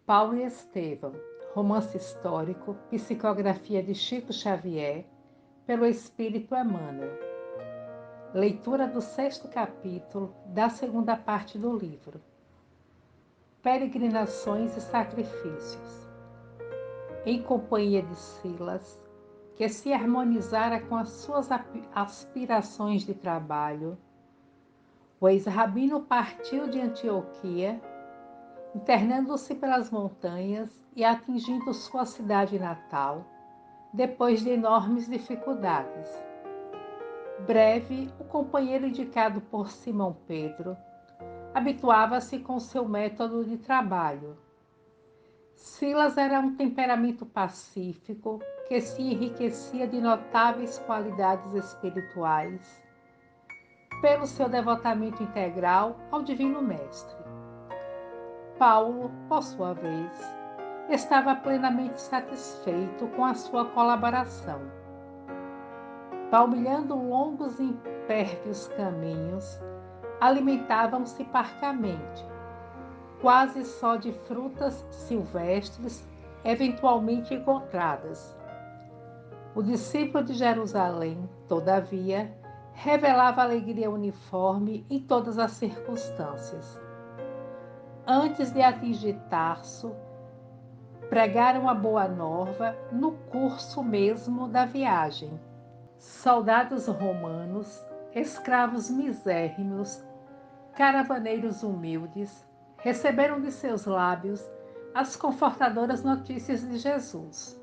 Paulo e Estevão, romance histórico, psicografia de Chico Xavier, pelo Espírito Emmanuel. Leitura do 6º capítulo da 2ª parte do livro. Peregrinações e sacrifícios. Em companhia de Silas, que se harmonizara com as suas aspirações de trabalho, o ex-rabino partiu de Antioquia, internando-se pelas montanhas e atingindo sua cidade natal, depois de enormes dificuldades. Breve, o companheiro indicado por Simão Pedro habituava-se com seu método de trabalho. Silas era um temperamento pacífico que se enriquecia de notáveis qualidades espirituais pelo seu devotamento integral ao Divino Mestre. Paulo, por sua vez, estava plenamente satisfeito com a sua colaboração. Palmilhando longos e impérvios caminhos, alimentavam-se parcamente, quase só de frutas silvestres eventualmente encontradas. O discípulo de Jerusalém, todavia, revelava alegria uniforme em todas as circunstâncias. Antes de atingir Tarso, pregaram a boa nova no curso mesmo da viagem. Soldados romanos, escravos misérrimos, caravaneiros humildes, receberam de seus lábios as confortadoras notícias de Jesus.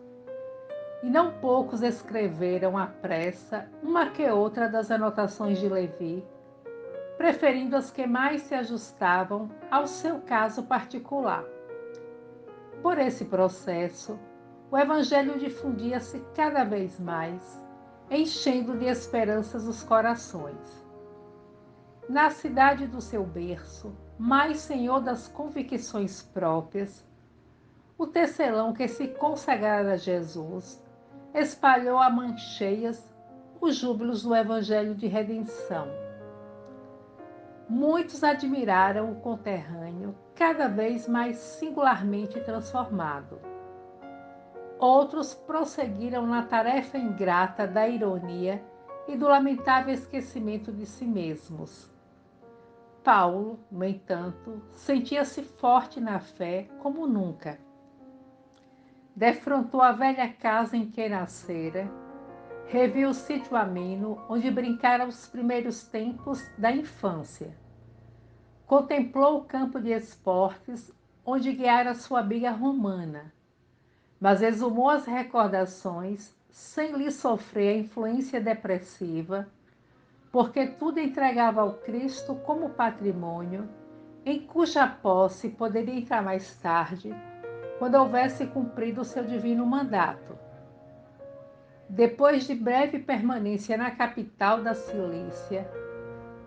E não poucos escreveram à pressa uma que outra das anotações de Levi, preferindo as que mais se ajustavam ao seu caso particular. Por esse processo, o Evangelho difundia-se cada vez mais, enchendo de esperanças os corações. Na cidade do seu berço, mais senhor das convicções próprias, o tecelão que se consagrara a Jesus espalhou a mancheias os júbilos do Evangelho de redenção. Muitos admiraram o conterrâneo cada vez mais singularmente transformado. Outros prosseguiram na tarefa ingrata da ironia e do lamentável esquecimento de si mesmos. Paulo, no entanto, sentia-se forte na fé como nunca. Defrontou a velha casa em que nascera, reviu o sítio ameno onde brincara os primeiros tempos da infância. Contemplou o campo de esportes onde guiara sua biga romana, mas exumou as recordações sem lhe sofrer a influência depressiva, porque tudo entregava ao Cristo como patrimônio, em cuja posse poderia entrar mais tarde, quando houvesse cumprido o seu divino mandato. Depois de breve permanência na capital da Cilícia,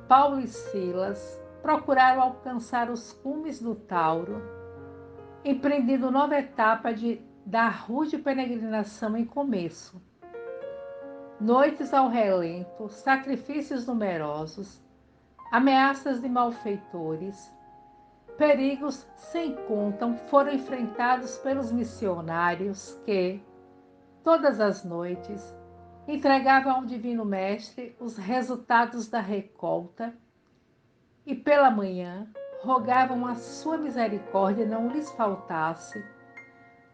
Paulo e Silas procuraram alcançar os cumes do Tauro, empreendendo nova etapa da rude peregrinação em começo. Noites ao relento, sacrifícios numerosos, ameaças de malfeitores, perigos sem conta foram enfrentados pelos missionários que, todas as noites, entregavam ao Divino Mestre os resultados da recolta e, pela manhã, rogavam a sua misericórdia não lhes faltasse,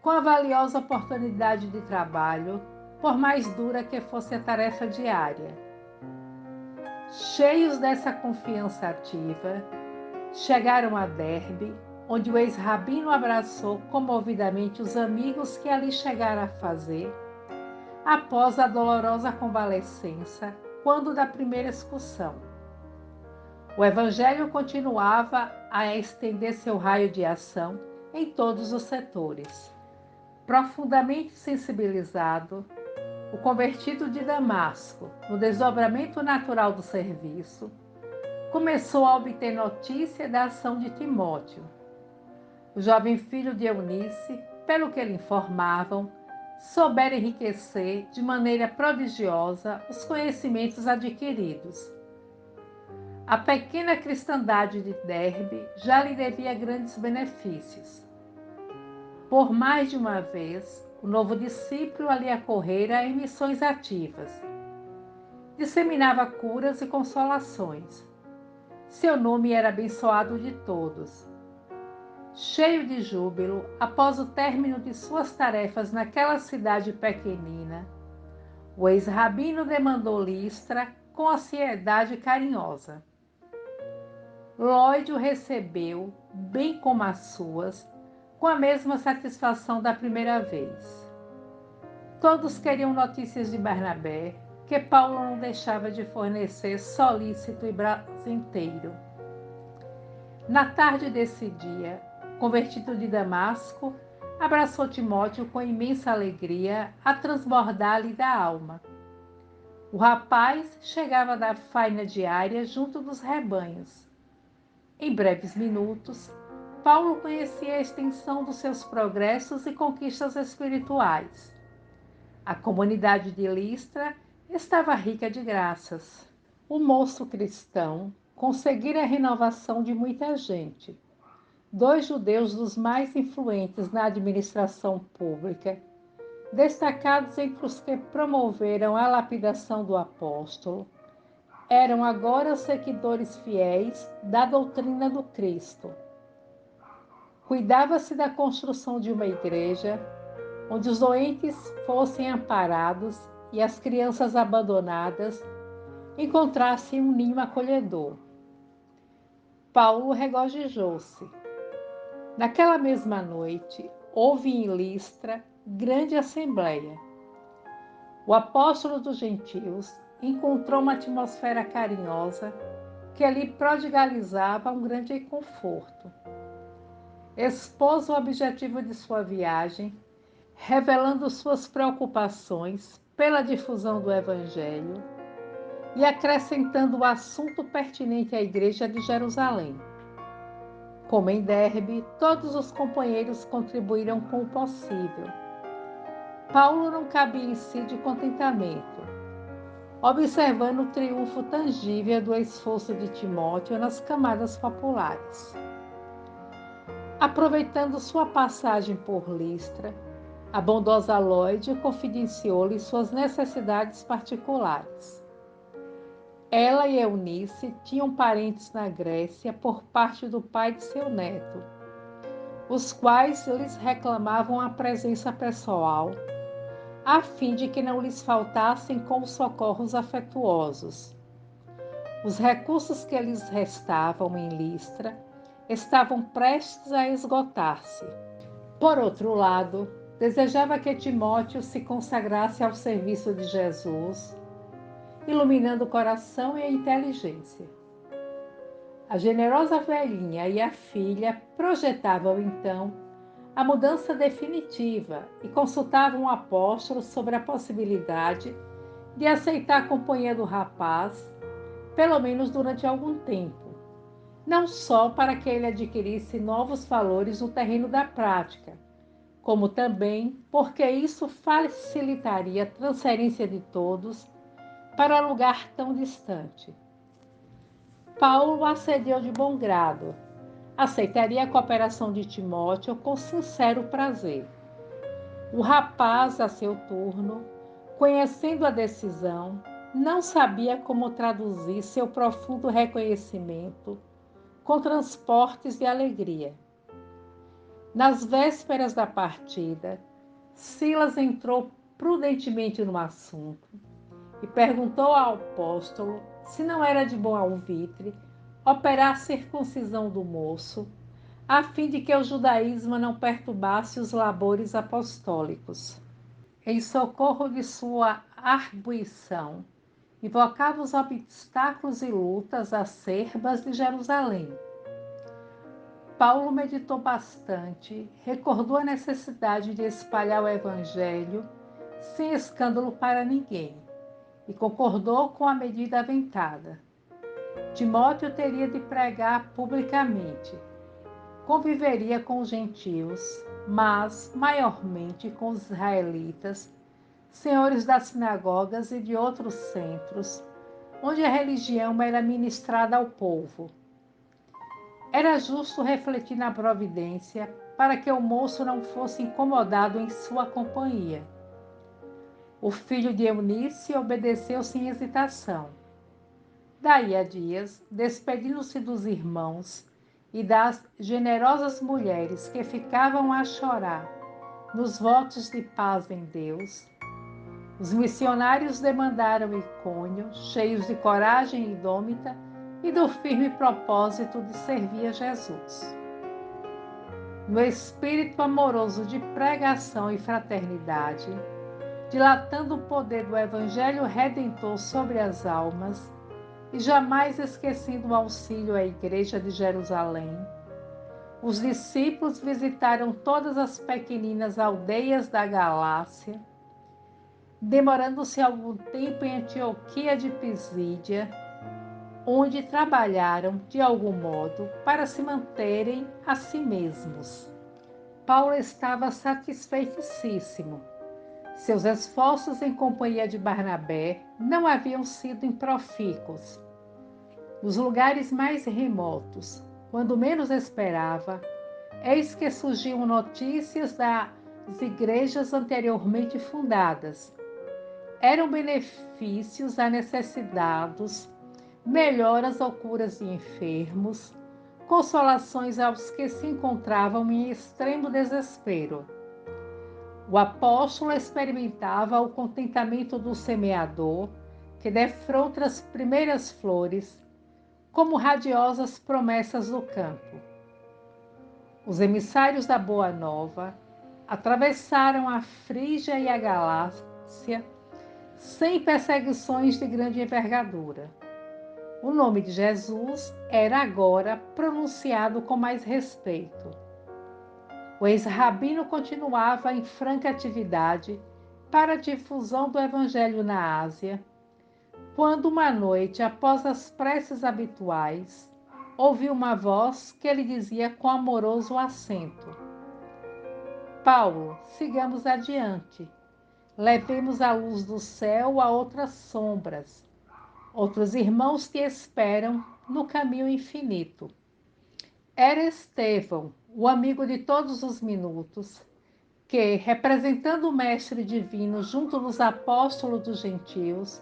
com a valiosa oportunidade de trabalho, por mais dura que fosse a tarefa diária. Cheios dessa confiança ativa, chegaram a Derbe, onde o ex-rabino abraçou comovidamente os amigos que ali chegara a fazer, após a dolorosa convalescença, quando da primeira excursão. O Evangelho continuava a estender seu raio de ação em todos os setores. Profundamente sensibilizado, o convertido de Damasco, no desdobramento natural do serviço, começou a obter notícia da ação de Timóteo. O jovem filho de Eunice, pelo que lhe informavam, soubera enriquecer de maneira prodigiosa os conhecimentos adquiridos. A pequena cristandade de Derbe já lhe devia grandes benefícios. Por mais de uma vez, o novo discípulo ali acorrera em missões ativas. Disseminava curas e consolações. Seu nome era abençoado de todos. Cheio de júbilo, após o término de suas tarefas naquela cidade pequenina, o ex-rabino demandou Listra com ansiedade carinhosa. Lloyd o recebeu, bem como as suas, com a mesma satisfação da primeira vez. Todos queriam notícias de Barnabé, que Paulo não deixava de fornecer solícito e prazenteiro. Na tarde desse dia, convertido de Damasco, abraçou Timóteo com imensa alegria a transbordar-lhe da alma. O rapaz chegava da faina diária junto dos rebanhos. Em breves minutos, Paulo conhecia a extensão dos seus progressos e conquistas espirituais. A comunidade de Listra estava rica de graças. O moço cristão conseguira a renovação de muita gente. 2 judeus dos mais influentes na administração pública, destacados entre os que promoveram a lapidação do apóstolo, eram agora seguidores fiéis da doutrina do Cristo. Cuidava-se da construção de uma igreja onde os doentes fossem amparados e as crianças abandonadas encontrassem um ninho acolhedor. Paulo regozijou-se. Naquela mesma noite, houve em Listra grande assembleia. O apóstolo dos gentios encontrou uma atmosfera carinhosa que lhe prodigalizava um grande conforto. Expôs o objetivo de sua viagem, revelando suas preocupações pela difusão do Evangelho e acrescentando o assunto pertinente à Igreja de Jerusalém. Como em Derbe, todos os companheiros contribuíram com o possível. Paulo não cabia em si de contentamento, observando o triunfo tangível do esforço de Timóteo nas camadas populares. Aproveitando sua passagem por Listra, a bondosa Lloyd confidenciou-lhe suas necessidades particulares. Ela e Eunice tinham parentes na Grécia por parte do pai de seu neto, os quais lhes reclamavam a presença pessoal, a fim de que não lhes faltassem com socorros afetuosos. Os recursos que lhes restavam em Listra estavam prestes a esgotar-se. Por outro lado, desejava que Timóteo se consagrasse ao serviço de Jesus, iluminando o coração e a inteligência. A generosa velhinha e a filha projetavam então a mudança definitiva e consultavam o apóstolo sobre a possibilidade de aceitar a companhia do rapaz, pelo menos durante algum tempo, não só para que ele adquirisse novos valores no terreno da prática, como também porque isso facilitaria a transferência de todos para lugar tão distante. Paulo acedeu de bom grado. Aceitaria a cooperação de Timóteo com sincero prazer. O rapaz, a seu turno, conhecendo a decisão, não sabia como traduzir seu profundo reconhecimento com transportes de alegria. Nas vésperas da partida, Silas entrou prudentemente no assunto e perguntou ao apóstolo se não era de bom alvitre operar a circuncisão do moço, a fim de que o judaísmo não perturbasse os labores apostólicos. Em socorro de sua arguição, invocava os obstáculos e lutas acerbas de Jerusalém. Paulo meditou bastante, recordou a necessidade de espalhar o evangelho sem escândalo para ninguém e concordou com a medida aventada. Timóteo teria de pregar publicamente. Conviveria com os gentios, mas maiormente com os israelitas, senhores das sinagogas e de outros centros, onde a religião era ministrada ao povo. Era justo refletir na providência para que o moço não fosse incomodado em sua companhia. O filho de Eunice obedeceu sem hesitação. Daí a dias, despedindo-se dos irmãos e das generosas mulheres que ficavam a chorar nos votos de paz em Deus, os missionários demandaram Icônio, cheios de coragem indômita e do firme propósito de servir a Jesus. No espírito amoroso de pregação e fraternidade, dilatando o poder do Evangelho Redentor sobre as almas e jamais esquecendo o auxílio à Igreja de Jerusalém, os discípulos visitaram todas as pequeninas aldeias da Galácia, demorando-se algum tempo em Antioquia de Pisídia, onde trabalharam, de algum modo, para se manterem a si mesmos. Paulo estava satisfeitíssimo. Seus esforços em companhia de Barnabé não haviam sido improfícuos. Nos lugares mais remotos, quando menos esperava, eis que surgiam notícias das igrejas anteriormente fundadas. Eram benefícios a necessitados, melhoras ou curas de enfermos, consolações aos que se encontravam em extremo desespero. O apóstolo experimentava o contentamento do semeador, que defronta as primeiras flores, como radiosas promessas do campo. Os emissários da Boa Nova atravessaram a Frígia e a Galácia sem perseguições de grande envergadura. O nome de Jesus era agora pronunciado com mais respeito. O ex-rabino continuava em franca atividade para a difusão do Evangelho na Ásia, quando uma noite, após as preces habituais, ouviu uma voz que lhe dizia com amoroso acento: Paulo, sigamos adiante. Levemos a luz do céu a outras sombras. Outros irmãos te esperam no caminho infinito. Era Estevão, o amigo de todos os minutos, que, representando o Mestre Divino junto dos apóstolos dos gentios,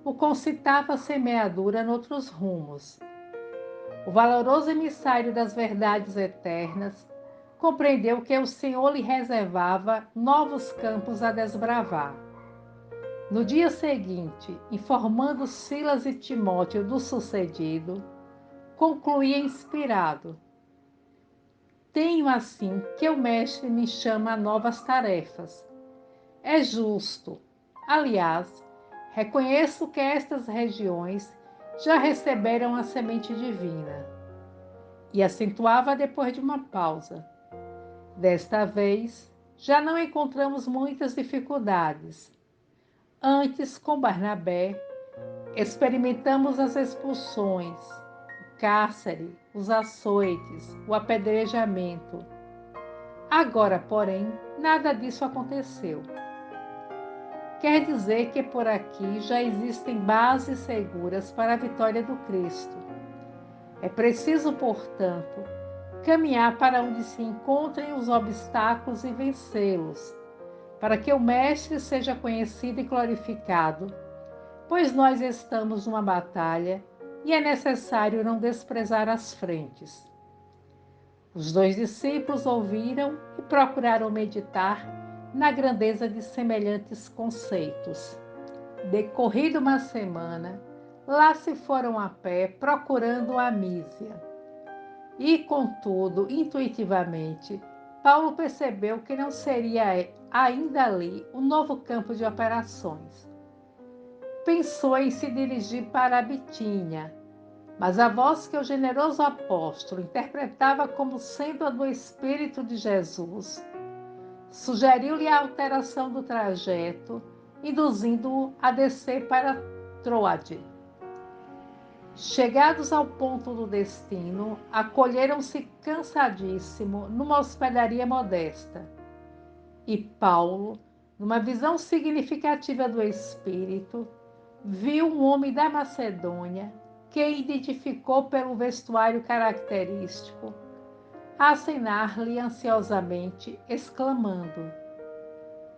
o concitava a semeadura noutros rumos. O valoroso emissário das verdades eternas compreendeu que o Senhor lhe reservava novos campos a desbravar. No dia seguinte, informando Silas e Timóteo do sucedido, concluía inspirado: Tenho assim que o Mestre me chama a novas tarefas. É justo. Aliás, reconheço que estas regiões já receberam a semente divina. E acentuava depois de uma pausa: Desta vez, já não encontramos muitas dificuldades. Antes, com Barnabé, experimentamos as expulsões, o cárcere, os açoites, o apedrejamento. Agora, porém, nada disso aconteceu. Quer dizer que por aqui já existem bases seguras para a vitória do Cristo. É preciso, portanto, caminhar para onde se encontrem os obstáculos e vencê-los, para que o Mestre seja conhecido e glorificado, pois nós estamos numa batalha e é necessário não desprezar as frentes. Os dois discípulos ouviram e procuraram meditar na grandeza de semelhantes conceitos. Decorrida uma semana, lá se foram a pé procurando a Mísia. E, contudo, intuitivamente, Paulo percebeu que não seria ainda ali um novo campo de operações. Pensou em se dirigir para a Bitínia, mas a voz que o generoso apóstolo interpretava como sendo a do Espírito de Jesus sugeriu-lhe a alteração do trajeto, induzindo-o a descer para Troade. Chegados ao ponto do destino, acolheram-se cansadíssimo numa hospedaria modesta. E Paulo, numa visão significativa do Espírito, viu um homem da Macedônia que identificou pelo vestuário característico a acenar-lhe ansiosamente, exclamando: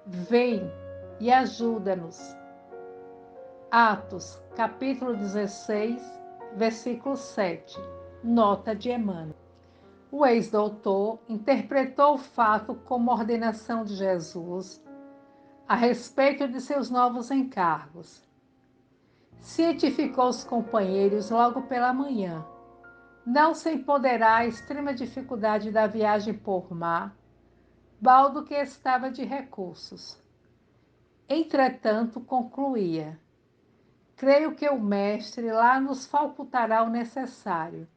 Vem e ajuda-nos. Atos, capítulo 16, versículo 7. Nota de Emmanuel. O ex-doutor interpretou o fato como ordenação de Jesus a respeito de seus novos encargos. Cientificou os companheiros logo pela manhã, não sem ponderar a extrema dificuldade da viagem por mar, baldo que estava de recursos. Entretanto, concluía: creio que o Mestre lá nos facultará o necessário.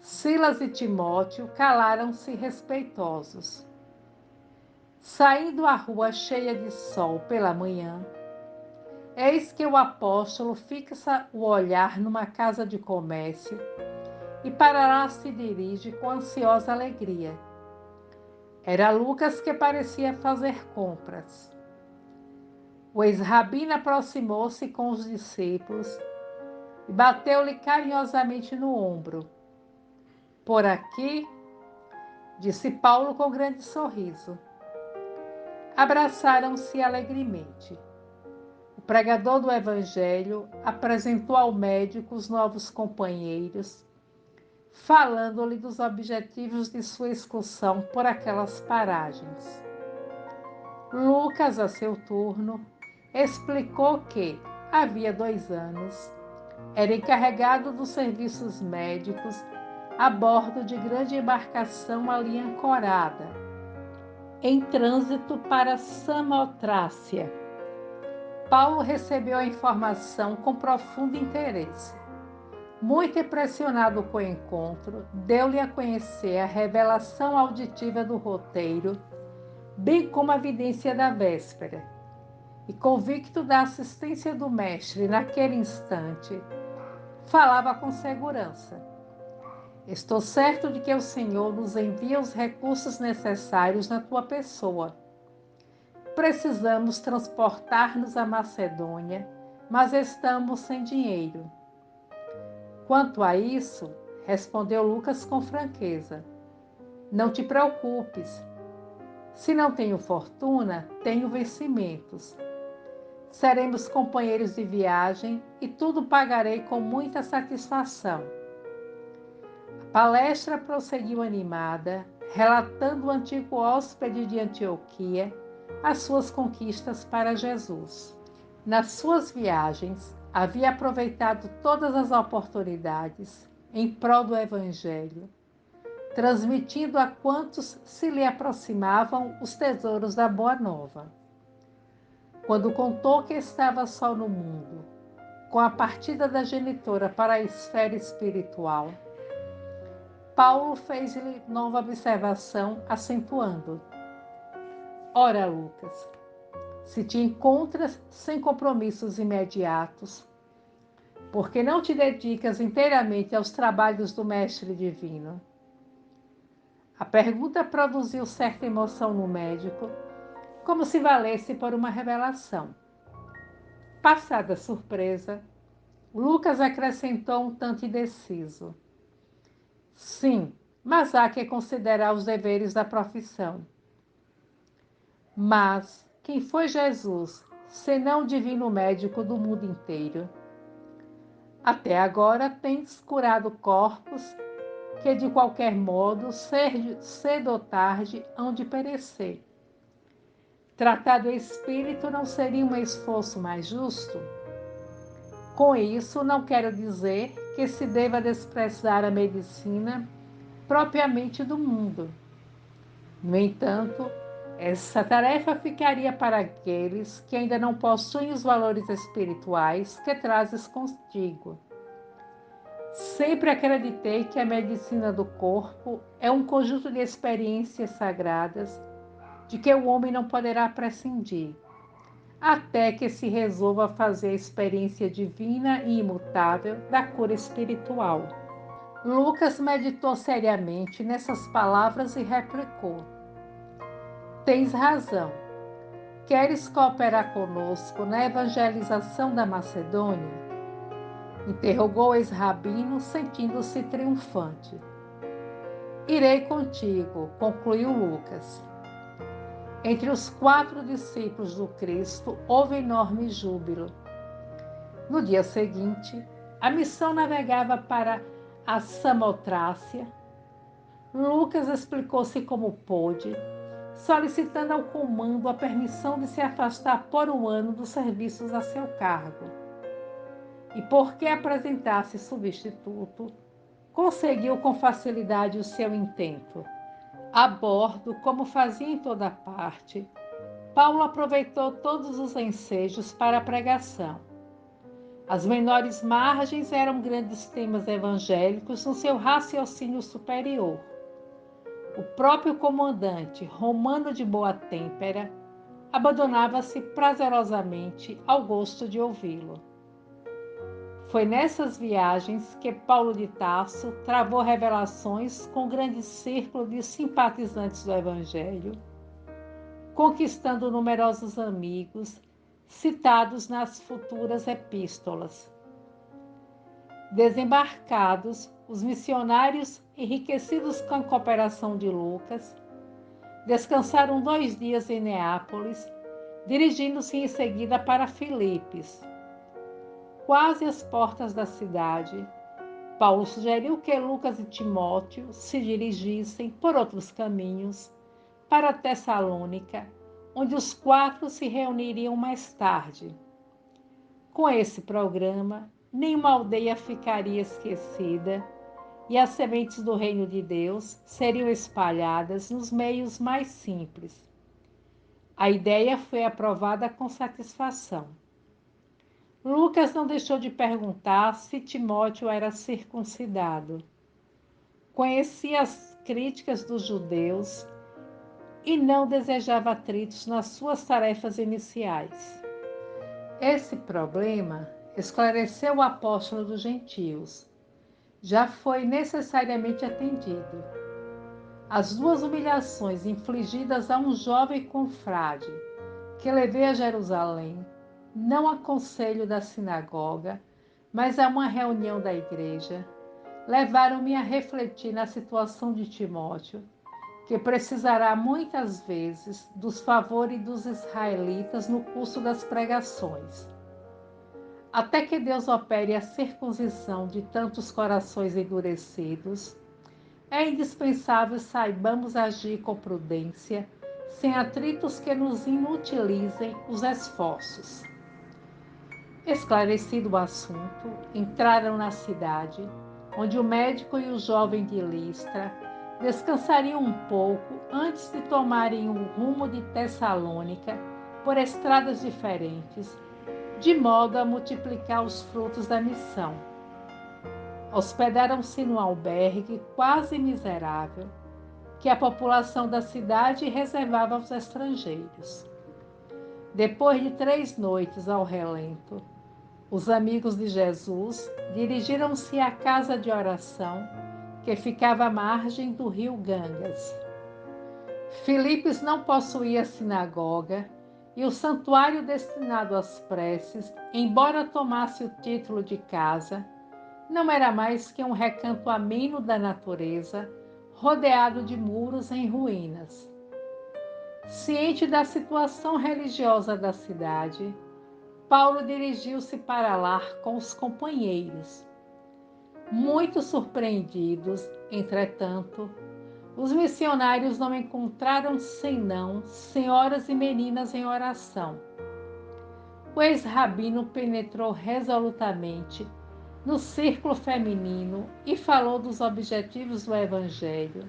Silas e Timóteo calaram-se respeitosos. Saindo à rua cheia de sol pela manhã, eis que o apóstolo fixa o olhar numa casa de comércio e para lá se dirige com ansiosa alegria. Era Lucas que parecia fazer compras. O ex-rabino aproximou-se com os discípulos e bateu-lhe carinhosamente no ombro. Por aqui, disse Paulo com grande sorriso. Abraçaram-se alegremente. O pregador do Evangelho apresentou ao médico os novos companheiros, falando-lhe dos objetivos de sua excursão por aquelas paragens. Lucas, a seu turno, explicou que, havia 2 anos, era encarregado dos serviços médicos a bordo de grande embarcação ali ancorada, em trânsito para Samotrácia. Paulo recebeu a informação com profundo interesse. Muito impressionado com o encontro, deu-lhe a conhecer a revelação auditiva do roteiro, bem como a evidência da véspera. E convicto da assistência do mestre naquele instante, falava com segurança: estou certo de que o Senhor nos envia os recursos necessários na tua pessoa. Precisamos transportar-nos à Macedônia, mas estamos sem dinheiro. Quanto a isso, respondeu Lucas com franqueza, não te preocupes. Se não tenho fortuna, tenho vencimentos. Seremos companheiros de viagem e tudo pagarei com muita satisfação. A palestra prosseguiu animada, relatando o antigo hóspede de Antioquia as suas conquistas para Jesus. Nas suas viagens, havia aproveitado todas as oportunidades em prol do Evangelho, transmitindo a quantos se lhe aproximavam os tesouros da Boa Nova. Quando contou que estava só no mundo, com a partida da genitora para a esfera espiritual, Paulo fez-lhe nova observação, acentuando: ora, Lucas, se te encontras sem compromissos imediatos, por que não te dedicas inteiramente aos trabalhos do Mestre Divino? A pergunta produziu certa emoção no médico, como se valesse por uma revelação. Passada a surpresa, Lucas acrescentou um tanto indeciso: sim, mas há que considerar os deveres da profissão. Mas quem foi Jesus, senão o divino médico do mundo inteiro? Até agora tens curado corpos que, de qualquer modo, cedo ou tarde, hão de perecer. Tratar do espírito não seria um esforço mais justo? Com isso, não quero dizer que se deva desprezar a medicina propriamente do mundo. No entanto, essa tarefa ficaria para aqueles que ainda não possuem os valores espirituais que trazes contigo. Sempre acreditei que a medicina do corpo é um conjunto de experiências sagradas de que o homem não poderá prescindir, até que se resolva a fazer a experiência divina e imutável da cura espiritual. Lucas meditou seriamente nessas palavras e replicou: tens razão. Queres cooperar conosco na evangelização da Macedônia? Interrogou o ex-rabino, sentindo-se triunfante. Irei contigo, concluiu Lucas. Entre os 4 discípulos do Cristo houve enorme júbilo. No dia seguinte, a missão navegava para a Samotrácia. Lucas explicou-se como pôde, solicitando ao comando a permissão de se afastar por um ano dos serviços a seu cargo. E porque apresentasse substituto, conseguiu com facilidade o seu intento. A bordo, como fazia em toda parte, Paulo aproveitou todos os ensejos para a pregação. As menores margens eram grandes temas evangélicos no seu raciocínio superior. O próprio comandante, romano de boa têmpera, abandonava-se prazerosamente ao gosto de ouvi-lo. Foi nessas viagens que Paulo de Tarso travou revelações com um grande círculo de simpatizantes do Evangelho, conquistando numerosos amigos, citados nas futuras epístolas. Desembarcados, os missionários, enriquecidos com a cooperação de Lucas, descansaram 2 dias em Neápolis, dirigindo-se em seguida para Filipos. Quase às portas da cidade, Paulo sugeriu que Lucas e Timóteo se dirigissem por outros caminhos para Tessalônica, onde os 4 se reuniriam mais tarde. Com esse programa, nenhuma aldeia ficaria esquecida e as sementes do reino de Deus seriam espalhadas nos meios mais simples. A ideia foi aprovada com satisfação. Lucas não deixou de perguntar se Timóteo era circuncidado. Conhecia as críticas dos judeus e não desejava atritos nas suas tarefas iniciais. Esse problema, esclareceu o apóstolo dos gentios, já foi necessariamente atendido. As 2 humilhações infligidas a um jovem confrade que levei a Jerusalém, não a conselho da sinagoga, mas a uma reunião da igreja, levaram-me a refletir na situação de Timóteo, que precisará muitas vezes dos favores dos israelitas no curso das pregações. Até que Deus opere a circuncisão de tantos corações endurecidos, é indispensável saibamos agir com prudência, sem atritos que nos inutilizem os esforços. Esclarecido o assunto, entraram na cidade, onde o médico e o jovem de Listra descansariam um pouco antes de tomarem o rumo de Tessalônica por estradas diferentes, de modo a multiplicar os frutos da missão. Hospedaram-se no albergue quase miserável que a população da cidade reservava aos estrangeiros. Depois de 3 noites ao relento, os amigos de Jesus dirigiram-se à casa de oração que ficava à margem do rio Gangas. Filipos não possuía sinagoga e o santuário destinado às preces, embora tomasse o título de casa, não era mais que um recanto ameno da natureza, rodeado de muros em ruínas. Ciente da situação religiosa da cidade, Paulo dirigiu-se para lá com os companheiros. Muito surpreendidos, entretanto, os missionários não encontraram senão senhoras e meninas em oração. O ex-rabino penetrou resolutamente no círculo feminino e falou dos objetivos do Evangelho,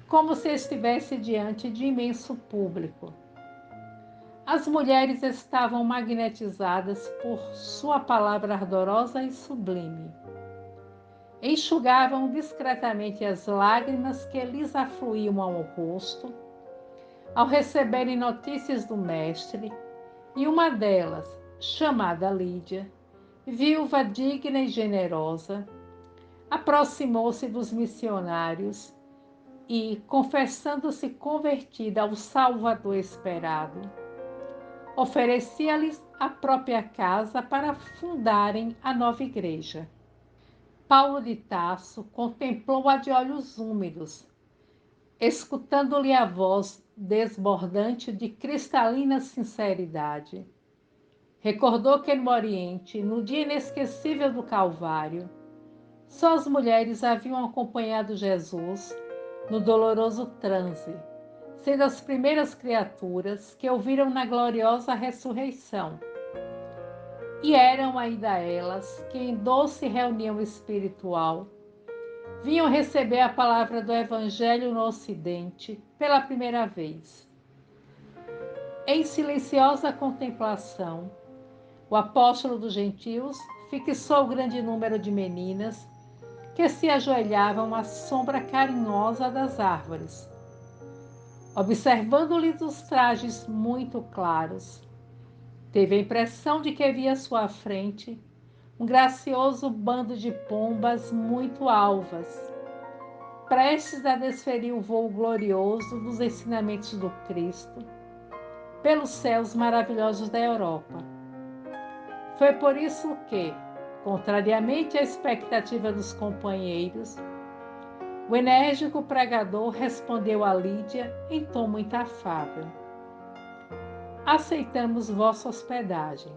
como se estivesse diante de imenso público. As mulheres estavam magnetizadas por sua palavra ardorosa e sublime. Enxugavam discretamente as lágrimas que lhes afluíam ao rosto ao receberem notícias do Mestre, e uma delas, chamada Lídia, viúva digna e generosa, aproximou-se dos missionários e, confessando-se convertida ao Salvador esperado, oferecia-lhes a própria casa para fundarem a nova igreja. Paulo de Tarso contemplou-a de olhos úmidos, escutando-lhe a voz desbordante de cristalina sinceridade. Recordou que no Oriente, no dia inesquecível do Calvário, só as mulheres haviam acompanhado Jesus no doloroso transe, sendo as primeiras criaturas que o viram na gloriosa ressurreição. E eram ainda elas que, em doce reunião espiritual, vinham receber a palavra do Evangelho no Ocidente pela primeira vez. Em silenciosa contemplação, o apóstolo dos gentios fixou o grande número de meninas que se ajoelhavam à sombra carinhosa das árvores. Observando-lhes os trajes muito claros, teve a impressão de que via à sua frente um gracioso bando de pombas muito alvas, prestes a desferir o voo glorioso dos ensinamentos do Cristo pelos céus maravilhosos da Europa. Foi por isso que, contrariamente à expectativa dos companheiros, o enérgico pregador respondeu a Lídia em tom muito afável: aceitamos vossa hospedagem.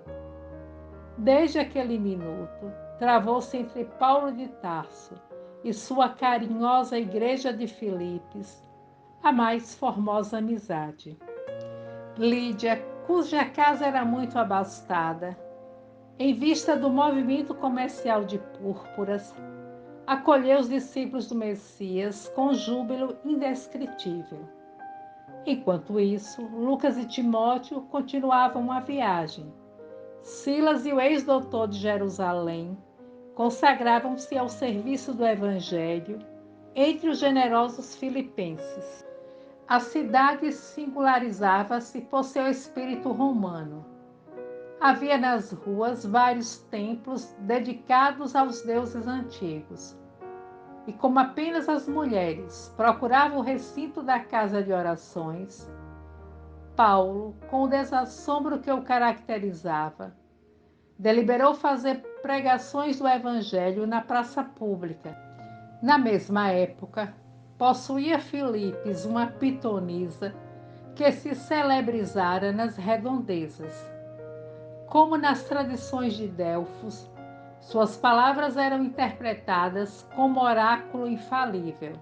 Desde aquele minuto, travou-se entre Paulo de Tarso e sua carinhosa igreja de Filipos a mais formosa amizade. Lídia, cuja casa era muito abastada, em vista do movimento comercial de púrpuras, acolheu os discípulos do Messias com júbilo indescritível. Enquanto isso, Lucas e Timóteo continuavam a viagem. Silas e o ex-doutor de Jerusalém consagravam-se ao serviço do Evangelho entre os generosos filipenses. A cidade singularizava-se por seu espírito romano. Havia nas ruas vários templos dedicados aos deuses antigos. E como apenas as mulheres procuravam o recinto da casa de orações, Paulo, com o desassombro que o caracterizava, deliberou fazer pregações do Evangelho na praça pública. Na mesma época, possuía Filipos uma pitonisa que se celebrizara nas redondezas. Como nas tradições de Delfos, suas palavras eram interpretadas como oráculo infalível.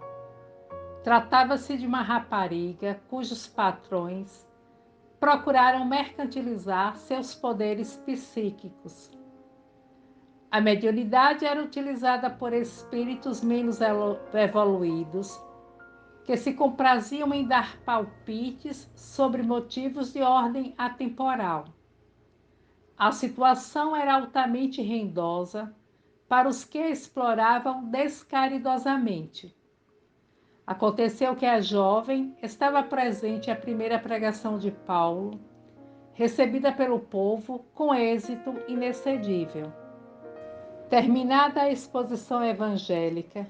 Tratava-se de uma rapariga cujos patrões procuraram mercantilizar seus poderes psíquicos. A mediunidade era utilizada por espíritos menos evoluídos, que se compraziam em dar palpites sobre motivos de ordem atemporal. A situação era altamente rendosa para os que a exploravam descaridosamente. Aconteceu que a jovem estava presente à primeira pregação de Paulo, recebida pelo povo com êxito inexcedível. Terminada a exposição evangélica,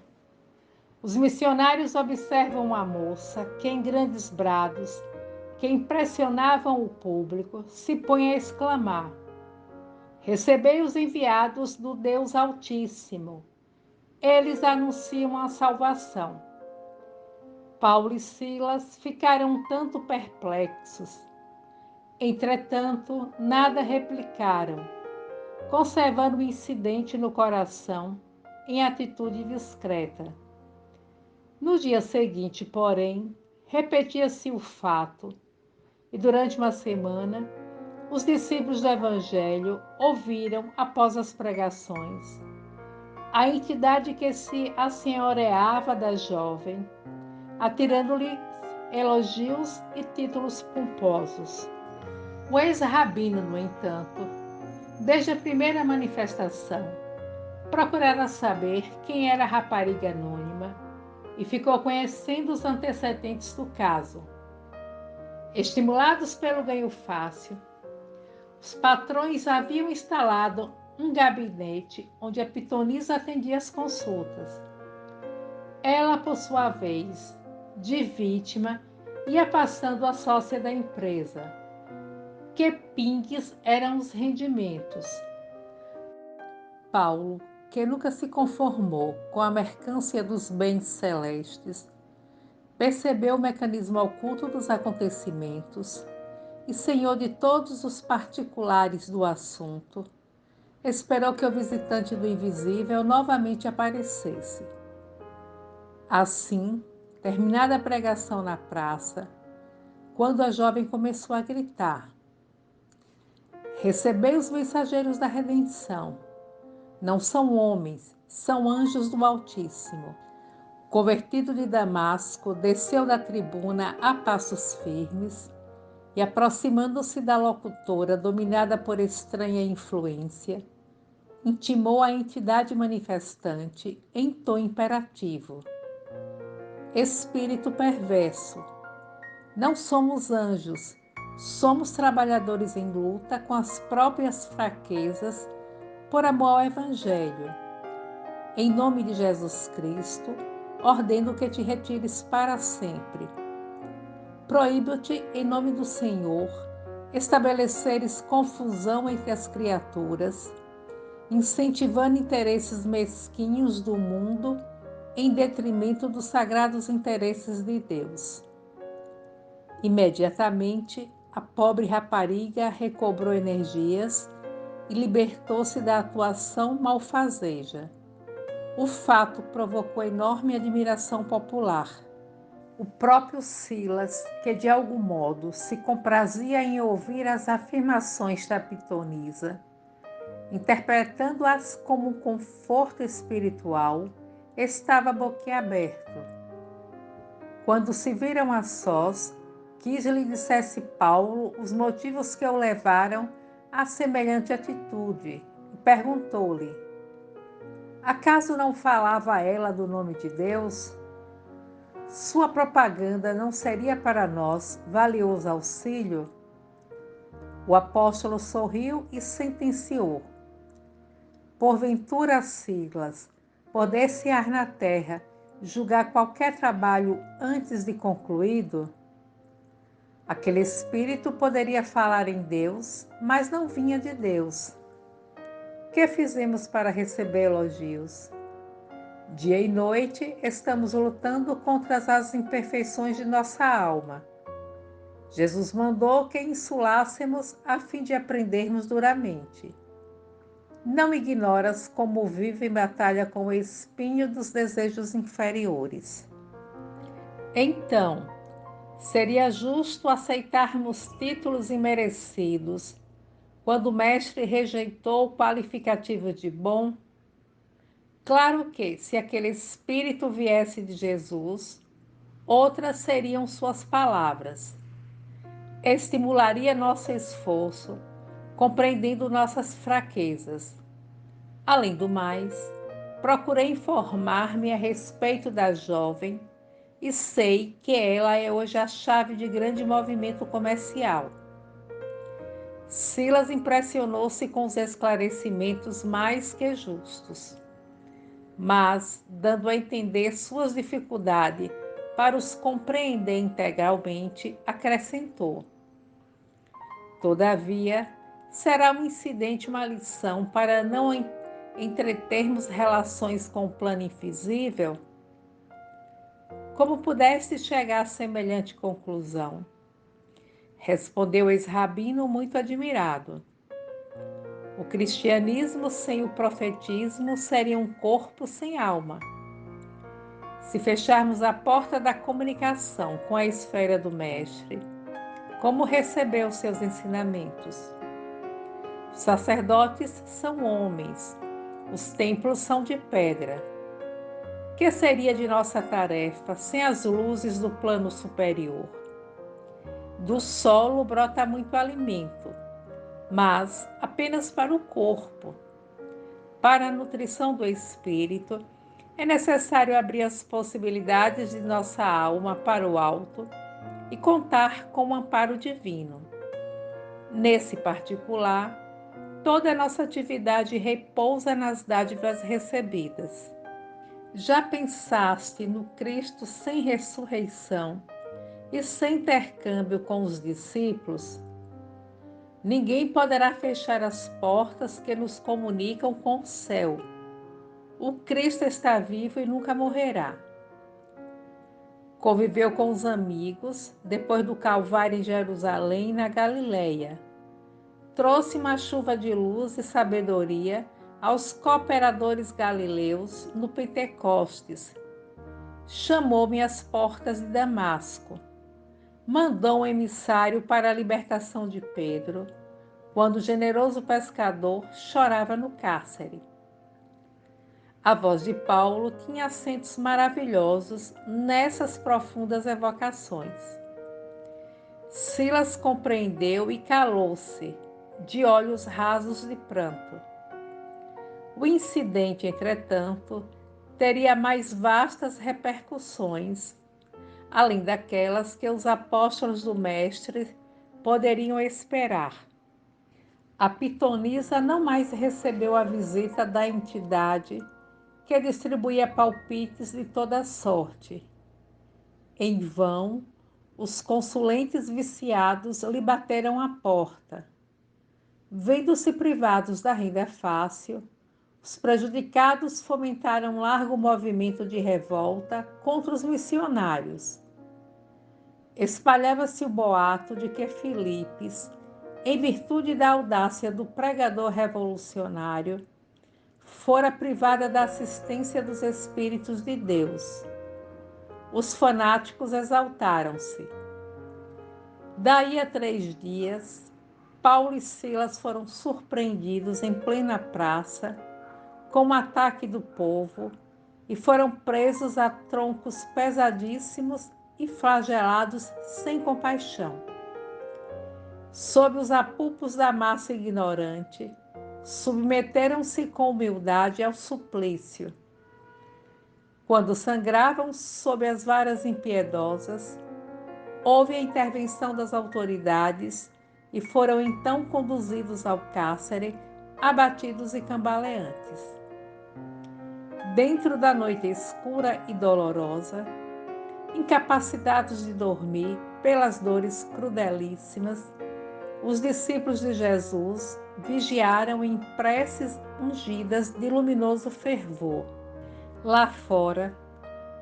os missionários observam a moça que, em grandes brados, que impressionavam o público, se põe a exclamar: recebei os enviados do Deus Altíssimo. Eles anunciam a salvação. Paulo e Silas ficaram um tanto perplexos. Entretanto, nada replicaram, conservando o incidente no coração em atitude discreta. No dia seguinte, porém, repetia-se o fato, e durante uma semana, os discípulos do Evangelho ouviram, após as pregações, a entidade que se assenhoreava da jovem, atirando-lhe elogios e títulos pomposos. O ex-rabino, no entanto, desde a primeira manifestação, procurara saber quem era a rapariga anônima e ficou conhecendo os antecedentes do caso. Estimulados pelo ganho fácil, os patrões haviam instalado um gabinete onde a pitonisa atendia as consultas. Ela, por sua vez, de vítima, ia passando a sócia da empresa. Que pingues eram os rendimentos. Paulo, que nunca se conformou com a mercância dos bens celestes, percebeu o mecanismo oculto dos acontecimentos e, senhor de todos os particulares do assunto, esperou que o visitante do invisível novamente aparecesse. Assim, terminada a pregação na praça, quando a jovem começou a gritar: "Recebei os mensageiros da redenção. Não são homens, são anjos do Altíssimo." Convertido de Damasco, desceu da tribuna a passos firmes e, aproximando-se da locutora, dominada por estranha influência, intimou a entidade manifestante em tom imperativo: "Espírito perverso, não somos anjos, somos trabalhadores em luta com as próprias fraquezas por amor ao Evangelho. Em nome de Jesus Cristo, ordeno que te retires para sempre. Proíbo-te, em nome do Senhor, estabeleceres confusão entre as criaturas, incentivando interesses mesquinhos do mundo em detrimento dos sagrados interesses de Deus." Imediatamente, a pobre rapariga recobrou energias e libertou-se da atuação malfazeja. O fato provocou enorme admiração popular. O próprio Silas, que de algum modo se comprazia em ouvir as afirmações da pitonisa, interpretando-as como um conforto espiritual, estava boquiaberto. Quando se viram a sós, quis lhe dissesse Paulo os motivos que o levaram a semelhante atitude, e perguntou-lhe: acaso não falava ela do nome de Deus? Sua propaganda não seria para nós valioso auxílio? O apóstolo sorriu e sentenciou: porventura, Silas, poder-se-á na terra julgar qualquer trabalho antes de concluído? Aquele espírito poderia falar em Deus, mas não vinha de Deus. Que fizemos para receber elogios? Dia e noite estamos lutando contra as imperfeições de nossa alma. Jesus mandou que insulássemos a fim de aprendermos duramente. Não ignoras como vive em batalha com o espinho dos desejos inferiores. Então, seria justo aceitarmos títulos imerecidos quando o mestre rejeitou o qualificativo de bom? Claro que, se aquele espírito viesse de Jesus, outras seriam suas palavras. Estimularia nosso esforço, compreendendo nossas fraquezas. Além do mais, procurei informar-me a respeito da jovem e sei que ela é hoje a chave de grande movimento comercial. Silas impressionou-se com os esclarecimentos mais que justos, mas, dando a entender suas dificuldades para os compreender integralmente, acrescentou: todavia, será um incidente uma lição para não entretermos relações com o plano invisível? Como pudeste chegar a semelhante conclusão? Respondeu o ex-rabino muito admirado. O cristianismo sem o profetismo seria um corpo sem alma. Se fecharmos a porta da comunicação com a esfera do Mestre, como recebeu seus ensinamentos? Os sacerdotes são homens, os templos são de pedra. Que seria de nossa tarefa sem as luzes do plano superior? Do solo brota muito alimento, mas apenas para o corpo. Para a nutrição do espírito, é necessário abrir as possibilidades de nossa alma para o alto e contar com o amparo divino. Nesse particular, toda a nossa atividade repousa nas dádivas recebidas. Já pensaste no Cristo sem ressurreição e sem intercâmbio com os discípulos? Ninguém poderá fechar as portas que nos comunicam com o céu. O Cristo está vivo e nunca morrerá. Conviveu com os amigos depois do Calvário em Jerusalém e na Galileia. Trouxe uma chuva de luz e sabedoria aos cooperadores galileus no Pentecostes. Chamou-me às portas de Damasco. Mandou um emissário para a libertação de Pedro, quando o generoso pescador chorava no cárcere. A voz de Paulo tinha acentos maravilhosos nessas profundas evocações. Silas compreendeu e calou-se, de olhos rasos de pranto. O incidente, entretanto, teria mais vastas repercussões, além daquelas que os apóstolos do Mestre poderiam esperar. A pitonisa não mais recebeu a visita da entidade que distribuía palpites de toda sorte. Em vão, os consulentes viciados lhe bateram à porta. Vendo-se privados da renda fácil, os prejudicados fomentaram um largo movimento de revolta contra os missionários. Espalhava-se o boato de que Filipes, em virtude da audácia do pregador revolucionário, fora privada da assistência dos Espíritos de Deus. Os fanáticos exaltaram-se. Daí a 3 dias, Paulo e Silas foram surpreendidos em plena praça, com um ataque do povo, e foram presos a troncos pesadíssimos e flagelados sem compaixão. Sob os apupos da massa ignorante, submeteram-se com humildade ao suplício. Quando sangravam sob as varas impiedosas, houve a intervenção das autoridades e foram então conduzidos ao cárcere, abatidos e cambaleantes. Dentro da noite escura e dolorosa, incapacitados de dormir pelas dores crudelíssimas, os discípulos de Jesus vigiaram em preces ungidas de luminoso fervor. Lá fora,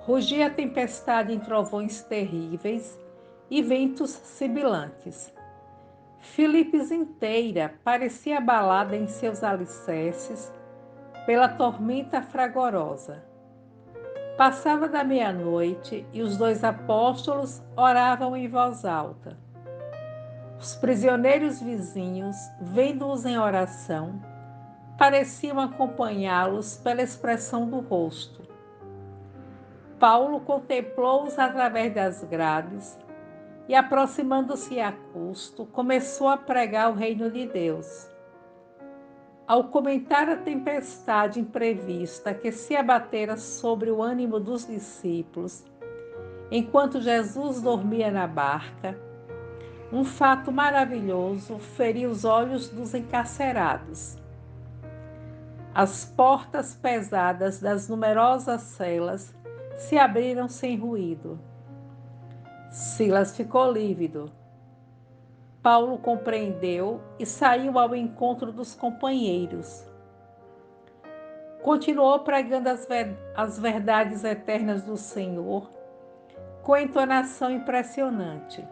rugia a tempestade em trovões terríveis e ventos sibilantes. Filipes inteira parecia abalada em seus alicerces pela tormenta fragorosa. Passava da meia-noite e os 2 apóstolos oravam em voz alta. Os prisioneiros vizinhos, vendo-os em oração, pareciam acompanhá-los pela expressão do rosto. Paulo contemplou-os através das grades e, aproximando-se a custo, começou a pregar o reino de Deus. Ao comentar a tempestade imprevista que se abatera sobre o ânimo dos discípulos, enquanto Jesus dormia na barca, um fato maravilhoso feriu os olhos dos encarcerados. As portas pesadas das numerosas celas se abriram sem ruído. Silas ficou lívido. Paulo compreendeu e saiu ao encontro dos companheiros. Continuou pregando as verdades eternas do Senhor com entonação impressionante.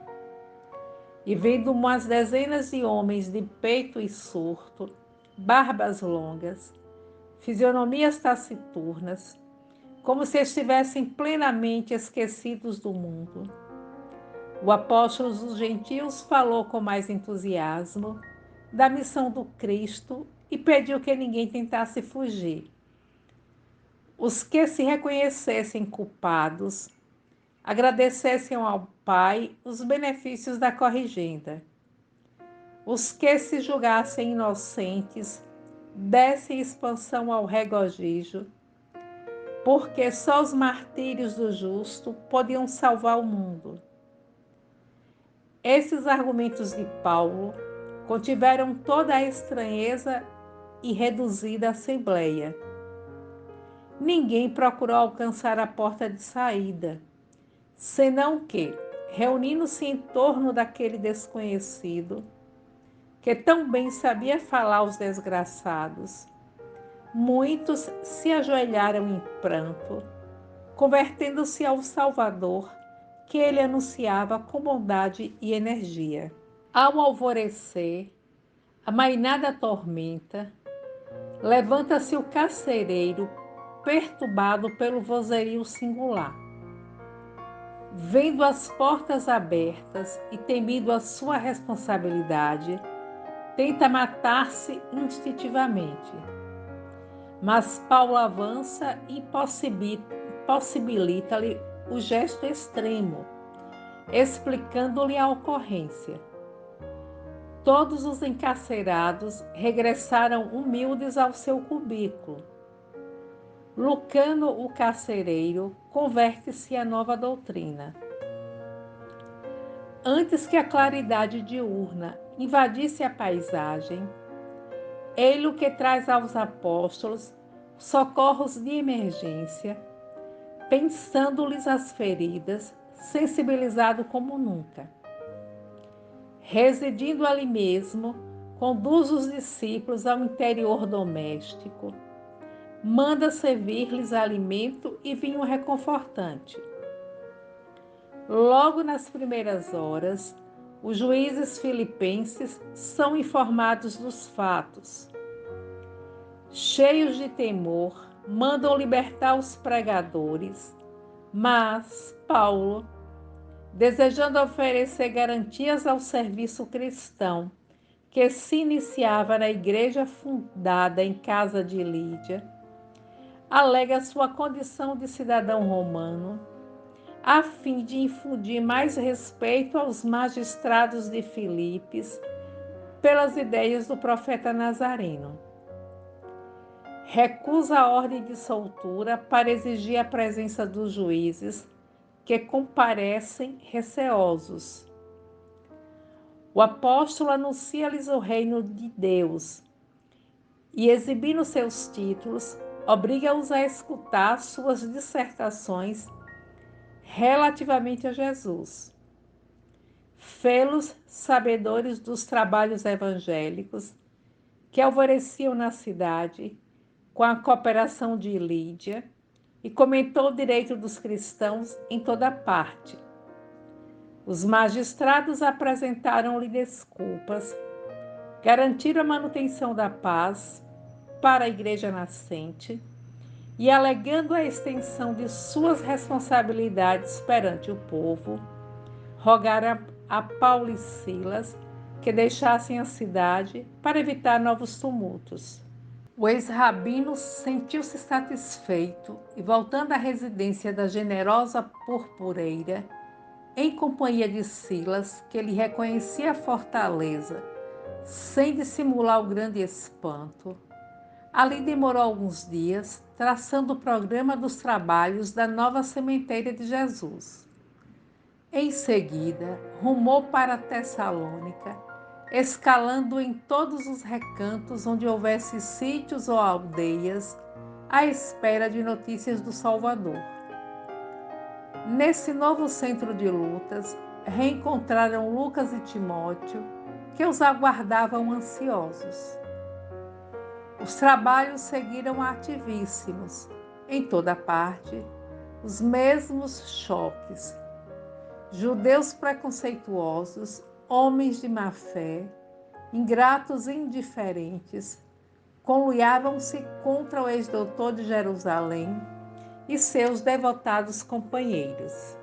E vendo umas dezenas de homens de peito e surto, barbas longas, fisionomias taciturnas, como se estivessem plenamente esquecidos do mundo, o apóstolo dos gentios falou com mais entusiasmo da missão do Cristo e pediu que ninguém tentasse fugir. Os que se reconhecessem culpados agradecessem ao Pai os benefícios da corrigenda. Os que se julgassem inocentes dessem expansão ao regozijo, porque só os martírios do justo podiam salvar o mundo. Esses argumentos de Paulo contiveram toda a estranheza e reduzida assembleia. Ninguém procurou alcançar a porta de saída, senão que, reunindo-se em torno daquele desconhecido, que tão bem sabia falar aos desgraçados, muitos se ajoelharam em pranto, convertendo-se ao Salvador que ele anunciava com bondade e energia. Ao alvorecer, amainada tormenta, levanta-se o carcereiro, perturbado pelo vozerio singular. Vendo as portas abertas e temindo a sua responsabilidade, tenta matar-se instintivamente. Mas Paulo avança e possibilita-lhe o gesto extremo, explicando-lhe a ocorrência. Todos os encarcerados regressaram humildes ao seu cubículo. Lucano, o carcereiro, converte-se à nova doutrina. Antes que a claridade diurna invadisse a paisagem, ele o que traz aos apóstolos socorros de emergência, pensando-lhes as feridas, sensibilizado como nunca. Residindo ali mesmo, conduz os discípulos ao interior doméstico, manda servir-lhes alimento e vinho reconfortante. Logo nas primeiras horas, os juízes filipenses são informados dos fatos. Cheios de temor, mandam libertar os pregadores, mas Paulo, desejando oferecer garantias ao serviço cristão que se iniciava na igreja fundada em casa de Lídia, alega sua condição de cidadão romano, a fim de infundir mais respeito aos magistrados de Filipos pelas ideias do profeta Nazareno. Recusa a ordem de soltura para exigir a presença dos juízes, que comparecem receosos. O apóstolo anuncia-lhes o reino de Deus e, exibindo seus títulos, obriga-os a escutar suas dissertações relativamente a Jesus. Fê-los sabedores dos trabalhos evangélicos que alvoreciam na cidade com a cooperação de Lídia e comentou o direito dos cristãos em toda parte. Os magistrados apresentaram-lhe desculpas, garantiram a manutenção da paz para a igreja nascente e, alegando a extensão de suas responsabilidades perante o povo, rogaram a Paulo e Silas que deixassem a cidade para evitar novos tumultos. O ex-rabino sentiu-se satisfeito e, voltando à residência da generosa purpureira, em companhia de Silas, que lhe reconhecia a fortaleza, sem dissimular o grande espanto, ali demorou alguns dias, traçando o programa dos trabalhos da nova sementeira de Jesus. Em seguida, rumou para Tessalônica, escalando em todos os recantos onde houvesse sítios ou aldeias, à espera de notícias do Salvador. Nesse novo centro de lutas, reencontraram Lucas e Timóteo, que os aguardavam ansiosos. Os trabalhos seguiram ativíssimos, em toda parte, os mesmos choques. Judeus preconceituosos, homens de má fé, ingratos e indiferentes, conluiavam-se contra o ex-doutor de Jerusalém e seus devotados companheiros.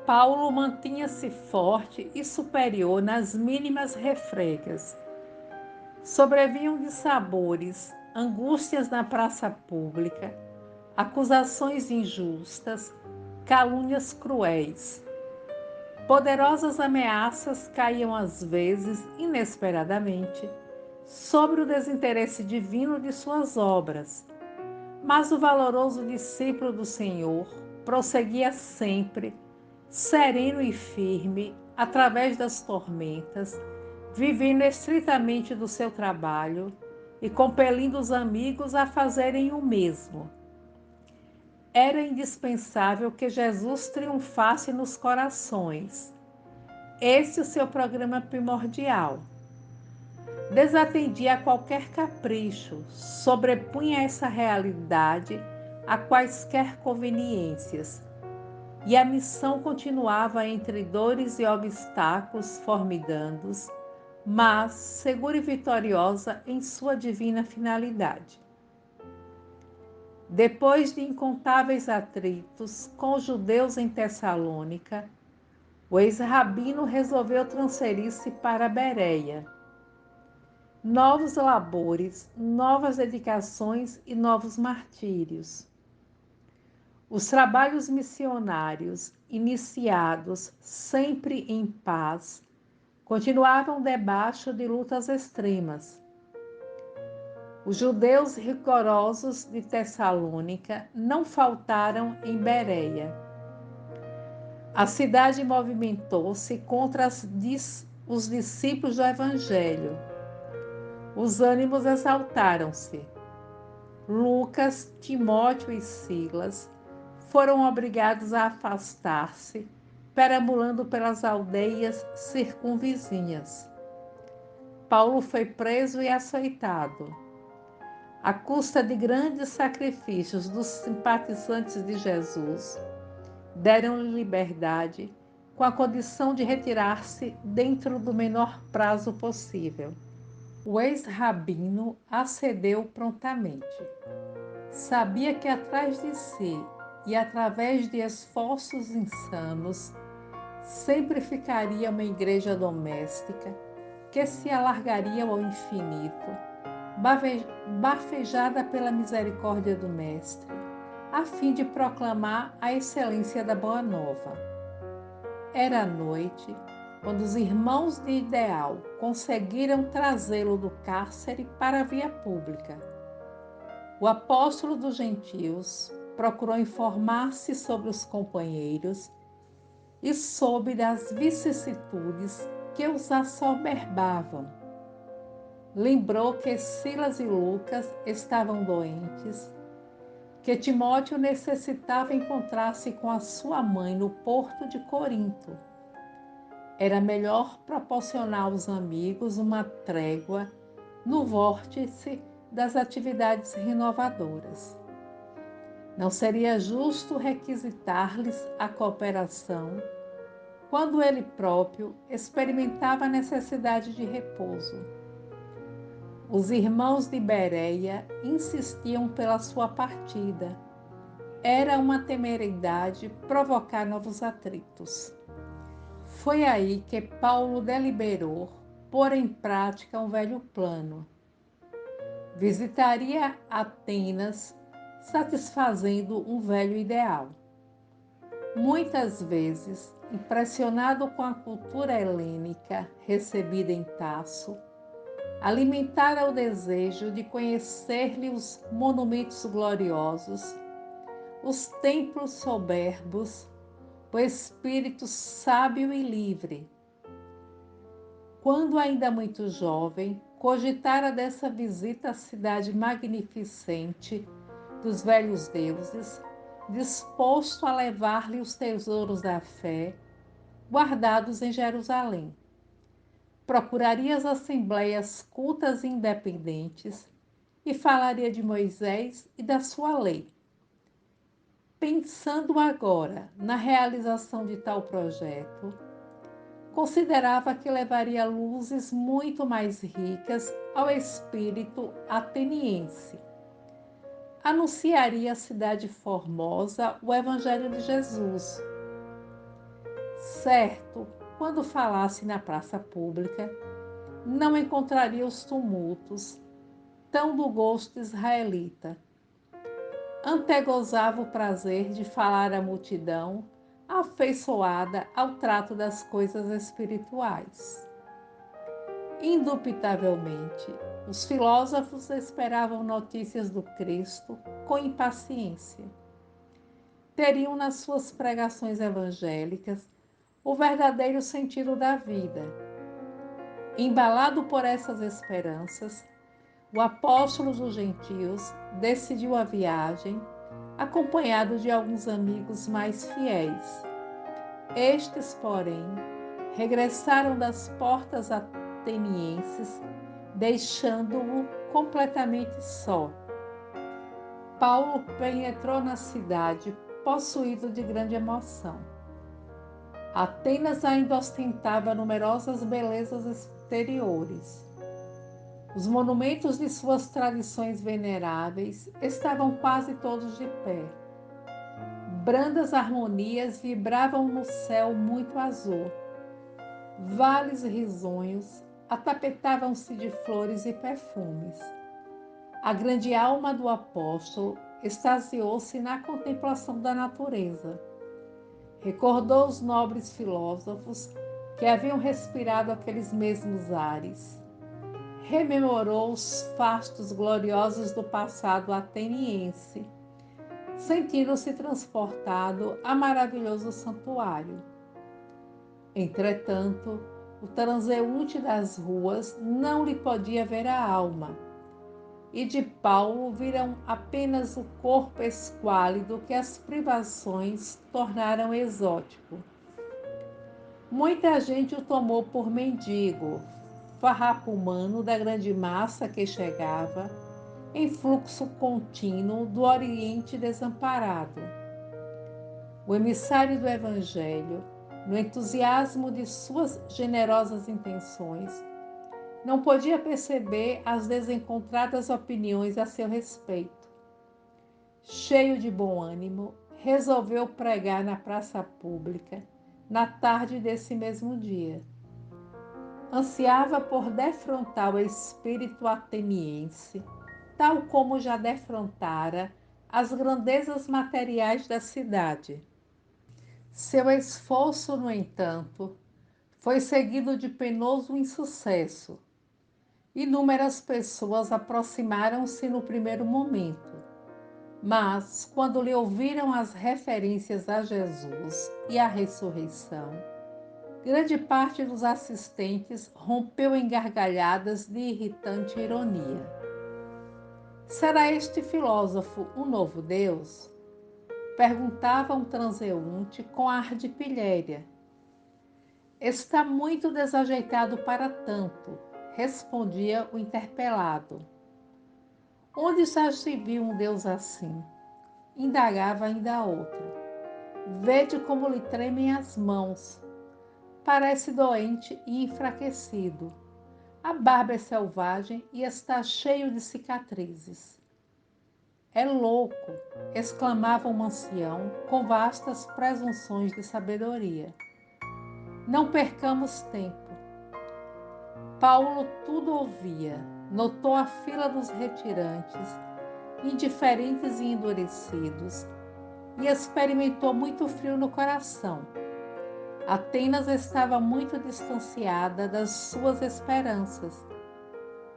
Paulo mantinha-se forte e superior nas mínimas refregas. Sobrevinham dissabores, angústias na praça pública, acusações injustas, calúnias cruéis. Poderosas ameaças caíam às vezes, inesperadamente, sobre o desinteresse divino de suas obras, mas o valoroso discípulo do Senhor prosseguia sempre, sereno e firme, através das tormentas, vivendo estritamente do seu trabalho e compelindo os amigos a fazerem o mesmo. Era indispensável que Jesus triunfasse nos corações. Esse o seu programa primordial. Desatendia a qualquer capricho, sobrepunha essa realidade a quaisquer conveniências. e a missão continuava entre dores e obstáculos formidantes, mas segura e vitoriosa em sua divina finalidade. Depois de incontáveis atritos com os judeus em Tessalônica, o ex-rabino resolveu transferir-se para Bereia. Novos labores, novas dedicações e novos martírios. Os trabalhos missionários, iniciados sempre em paz, continuavam debaixo de lutas extremas. Os judeus rigorosos de Tessalônica não faltaram em Bereia. A cidade movimentou-se contra os discípulos do Evangelho. Os ânimos exaltaram-se. Lucas, Timóteo e Silas foram obrigados a afastar-se, perambulando pelas aldeias circunvizinhas. Paulo foi preso e açoitado. À custa de grandes sacrifícios dos simpatizantes de Jesus, deram-lhe liberdade, com a condição de retirar-se dentro do menor prazo possível. O ex-rabino acedeu prontamente. Sabia que atrás de si e através de esforços insanos, sempre ficaria uma igreja doméstica que se alargaria ao infinito, bafejada pela misericórdia do Mestre, a fim de proclamar a excelência da Boa Nova. Era a noite, quando os irmãos de Ideal conseguiram trazê-lo do cárcere para a via pública. O apóstolo dos gentios procurou informar-se sobre os companheiros e soube das vicissitudes que os assoberbavam. Lembrou que Silas e Lucas estavam doentes, que Timóteo necessitava encontrar-se com a sua mãe no porto de Corinto. Era melhor proporcionar aos amigos uma trégua no vórtice das atividades renovadoras. Não seria justo requisitar-lhes a cooperação quando ele próprio experimentava a necessidade de repouso. Os irmãos de Bereia insistiam pela sua partida. Era uma temeridade provocar novos atritos. Foi aí que Paulo deliberou pôr em prática um velho plano. Visitaria Atenas, satisfazendo um velho ideal. Muitas vezes, impressionado com a cultura helênica recebida em Taço, alimentara o desejo de conhecer-lhe os monumentos gloriosos, os templos soberbos, o espírito sábio e livre. Quando ainda muito jovem, cogitara dessa visita à cidade magnificente dos velhos deuses, disposto a levar-lhe os tesouros da fé, guardados em Jerusalém. Procuraria as assembleias cultas e independentes e falaria de Moisés e da sua lei. Pensando agora na realização de tal projeto, considerava que levaria luzes muito mais ricas ao espírito ateniense. Anunciaria à cidade formosa o Evangelho de Jesus. Certo, quando falasse na praça pública, não encontraria os tumultos, tão do gosto israelita. Antegozava o prazer de falar à multidão, afeiçoada ao trato das coisas espirituais. Indubitavelmente, os filósofos esperavam notícias do Cristo com impaciência. Teriam nas suas pregações evangélicas o verdadeiro sentido da vida. Embalado por essas esperanças, o apóstolo dos gentios decidiu a viagem, acompanhado de alguns amigos mais fiéis. Estes, porém, regressaram das portas atenienses, deixando-o completamente só. Paulo penetrou na cidade possuído de grande emoção. Atenas ainda ostentava numerosas belezas exteriores. Os monumentos de suas tradições veneráveis estavam quase todos de pé. Brandas harmonias vibravam no céu muito azul. Vales risonhos atapetavam-se de flores e perfumes. A grande alma do apóstolo extasiou-se na contemplação da natureza. Recordou os nobres filósofos que haviam respirado aqueles mesmos ares. Rememorou os fastos gloriosos do passado ateniense, sentindo-se transportado a maravilhoso santuário. Entretanto, o transeunte das ruas não lhe podia ver a alma, e de Paulo viram apenas o corpo esquálido que as privações tornaram exótico. Muita gente o tomou por mendigo, farrapo humano da grande massa que chegava, em fluxo contínuo do Oriente desamparado. O emissário do Evangelho, no entusiasmo de suas generosas intenções, não podia perceber as desencontradas opiniões a seu respeito. Cheio de bom ânimo, resolveu pregar na praça pública, na tarde desse mesmo dia. Ansiava por defrontar o espírito ateniense, tal como já defrontara as grandezas materiais da cidade. Seu esforço, no entanto, foi seguido de penoso insucesso. Inúmeras pessoas aproximaram-se no primeiro momento, mas, quando lhe ouviram as referências a Jesus e à ressurreição, grande parte dos assistentes rompeu em gargalhadas de irritante ironia. Será este filósofo um novo Deus? Perguntava um transeunte com ar de pilhéria. Está muito desajeitado para tanto, respondia o interpelado. Onde já se viu um Deus assim? Indagava ainda outro. Vede como lhe tremem as mãos. Parece doente e enfraquecido. A barba é selvagem e está cheio de cicatrizes. É louco, exclamava um ancião com vastas presunções de sabedoria. Não percamos tempo. Paulo tudo ouvia, notou a fila dos retirantes, indiferentes e endurecidos, e experimentou muito frio no coração. Atenas estava muito distanciada das suas esperanças.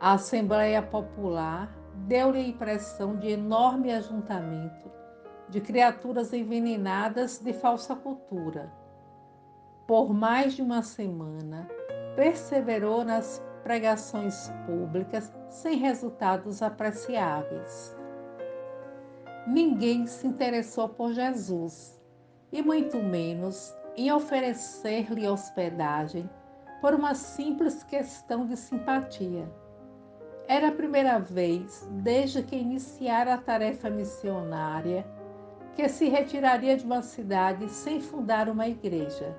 A Assembleia Popular deu-lhe a impressão de enorme ajuntamento de criaturas envenenadas de falsa cultura. Por mais de uma semana, perseverou nas pregações públicas sem resultados apreciáveis. Ninguém se interessou por Jesus, e muito menos em oferecer-lhe hospedagem por uma simples questão de simpatia. Era a primeira vez, desde que iniciara a tarefa missionária, que se retiraria de uma cidade sem fundar uma igreja.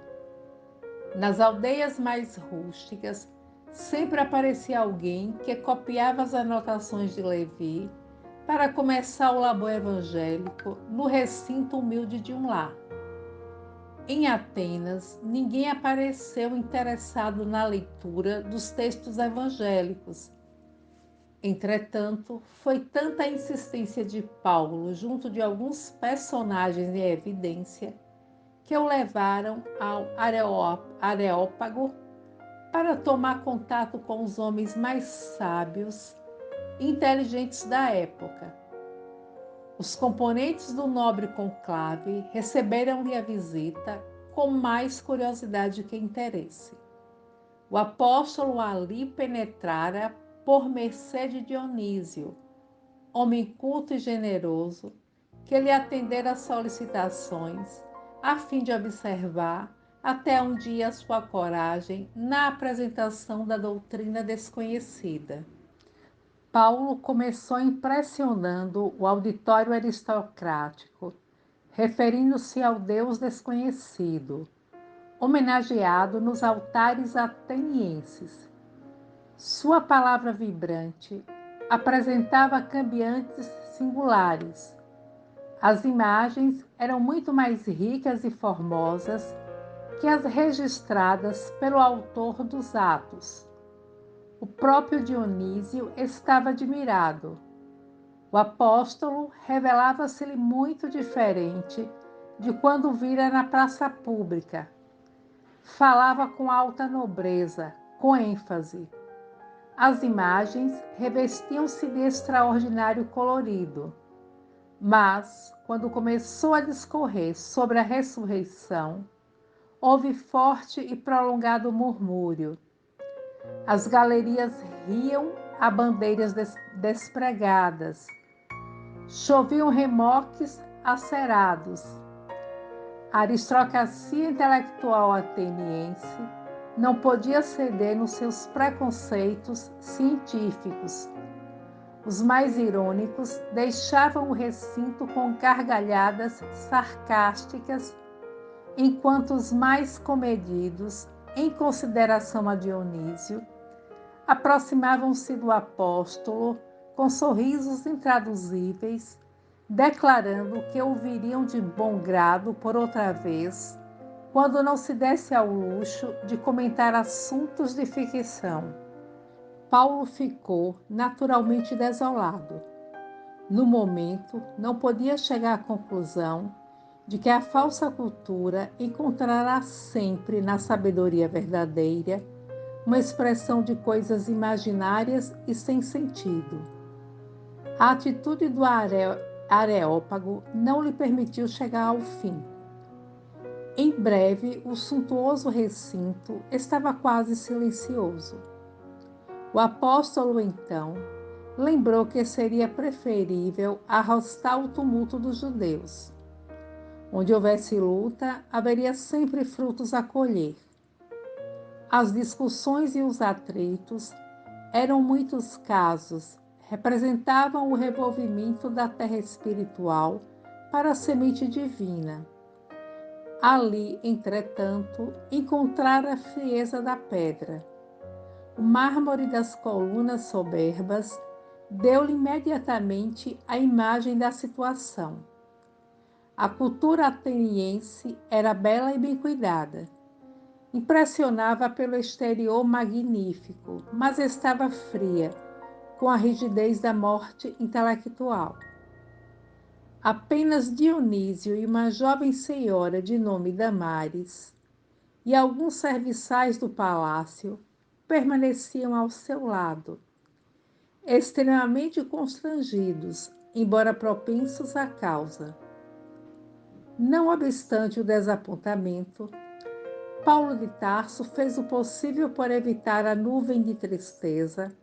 Nas aldeias mais rústicas, sempre aparecia alguém que copiava as anotações de Levi para começar o labor evangélico no recinto humilde de um lar. Em Atenas, ninguém apareceu interessado na leitura dos textos evangélicos. Entretanto, foi tanta a insistência de Paulo junto de alguns personagens em evidência que o levaram ao Areópago para tomar contato com os homens mais sábios e inteligentes da época. Os componentes do nobre conclave receberam-lhe a visita com mais curiosidade que interesse. O apóstolo ali penetrara por mercê de Dionísio, homem culto e generoso, que lhe atendera às solicitações, a fim de observar até onde ia sua coragem na apresentação da doutrina desconhecida. Paulo começou impressionando o auditório aristocrático, referindo-se ao Deus desconhecido, homenageado nos altares atenienses. Sua palavra vibrante apresentava cambiantes singulares. As imagens eram muito mais ricas e formosas que as registradas pelo autor dos Atos. O próprio Dionísio estava admirado. O apóstolo revelava-se-lhe muito diferente de quando vira na praça pública. Falava com alta nobreza, com ênfase. As imagens revestiam-se de extraordinário colorido. Mas, quando começou a discorrer sobre a ressurreição, houve forte e prolongado murmúrio. As galerias riam a bandeiras despregadas. Choviam remoques acerados. A aristocracia intelectual ateniense não podia ceder nos seus preconceitos científicos. Os mais irônicos deixavam o recinto com gargalhadas sarcásticas, enquanto os mais comedidos, em consideração a Dionísio, aproximavam-se do apóstolo com sorrisos intraduzíveis, declarando que o viriam de bom grado por outra vez, quando não se desse ao luxo de comentar assuntos de ficção. Paulo ficou naturalmente desolado. No momento, não podia chegar à conclusão de que a falsa cultura encontrará sempre na sabedoria verdadeira uma expressão de coisas imaginárias e sem sentido. A atitude do Areópago não lhe permitiu chegar ao fim. Em breve, o suntuoso recinto estava quase silencioso. O apóstolo, então, lembrou que seria preferível arrostar o tumulto dos judeus. Onde houvesse luta, haveria sempre frutos a colher. As discussões e os atritos eram muitos casos, representavam o revolvimento da terra espiritual para a semente divina. Ali, entretanto, encontrara a frieza da pedra. O mármore das colunas soberbas deu-lhe imediatamente a imagem da situação. A cultura ateniense era bela e bem cuidada. Impressionava pelo exterior magnífico, mas estava fria, com a rigidez da morte intelectual. Apenas Dionísio e uma jovem senhora de nome Damares e alguns serviçais do palácio permaneciam ao seu lado, extremamente constrangidos, embora propensos à causa. Não obstante o desapontamento, Paulo de Tarso fez o possível por evitar a nuvem de tristeza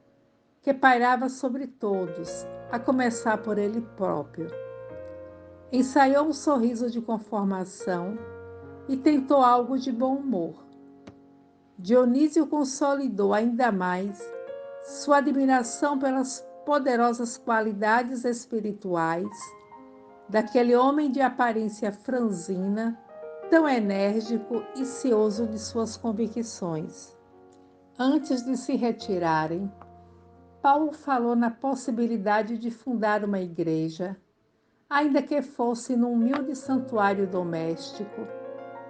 que pairava sobre todos, a começar por ele próprio. Ensaiou um sorriso de conformação e tentou algo de bom humor. Dionísio consolidou ainda mais sua admiração pelas poderosas qualidades espirituais daquele homem de aparência franzina, tão enérgico e cioso de suas convicções. Antes de se retirarem, Paulo falou na possibilidade de fundar uma igreja, ainda que fosse num humilde santuário doméstico,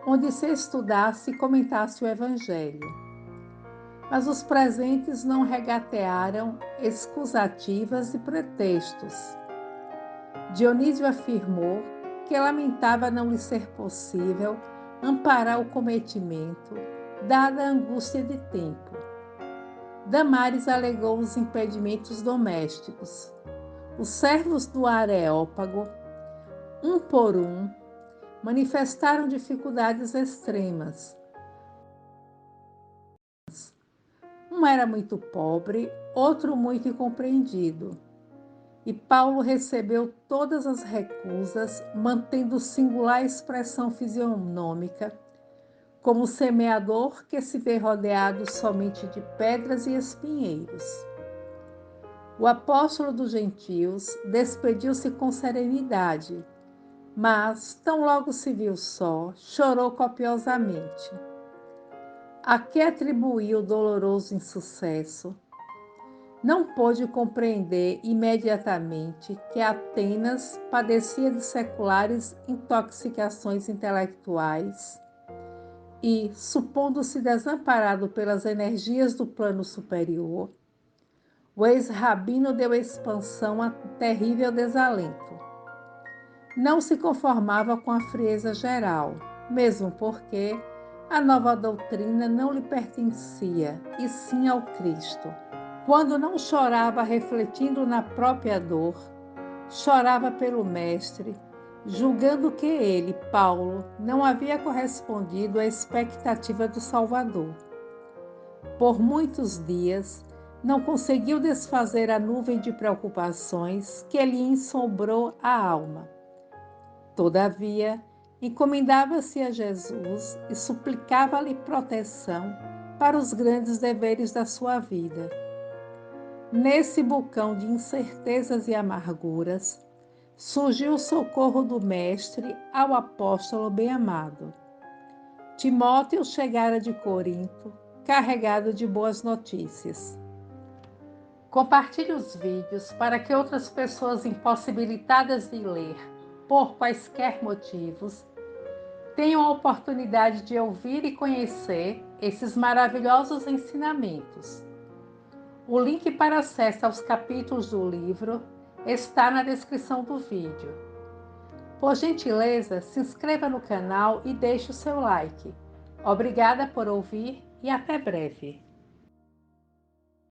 onde se estudasse e comentasse o Evangelho. Mas os presentes não regatearam escusativas e pretextos. Dionísio afirmou que lamentava não lhe ser possível amparar o cometimento, dada a angústia de tempo. Damares alegou os impedimentos domésticos. Os servos do Areópago, um por um, manifestaram dificuldades extremas. Um era muito pobre, outro muito incompreendido. E Paulo recebeu todas as recusas, mantendo singular expressão fisionômica, como semeador que se vê rodeado somente de pedras e espinheiros. O apóstolo dos gentios despediu-se com serenidade, mas, tão logo se viu só, chorou copiosamente. A que atribuiu o doloroso insucesso? Não pôde compreender imediatamente que Atenas padecia de seculares intoxicações intelectuais e, supondo-se desamparado pelas energias do plano superior, o ex-rabino deu expansão a terrível desalento. Não se conformava com a frieza geral, mesmo porque a nova doutrina não lhe pertencia, e sim ao Cristo. Quando não chorava refletindo na própria dor, chorava pelo Mestre, julgando que ele, Paulo, não havia correspondido à expectativa do Salvador. Por muitos dias, não conseguiu desfazer a nuvem de preocupações que lhe ensombrou a alma. Todavia, encomendava-se a Jesus e suplicava-lhe proteção para os grandes deveres da sua vida. Nesse vulcão de incertezas e amarguras, surgiu o socorro do Mestre ao apóstolo bem-amado. Timóteo chegara de Corinto, carregado de boas notícias. Compartilhe os vídeos para que outras pessoas impossibilitadas de ler, por quaisquer motivos, tenham a oportunidade de ouvir e conhecer esses maravilhosos ensinamentos. O link para acesso aos capítulos do livro está na descrição do vídeo. Por gentileza, se inscreva no canal e deixe o seu like. Obrigada por ouvir e até breve.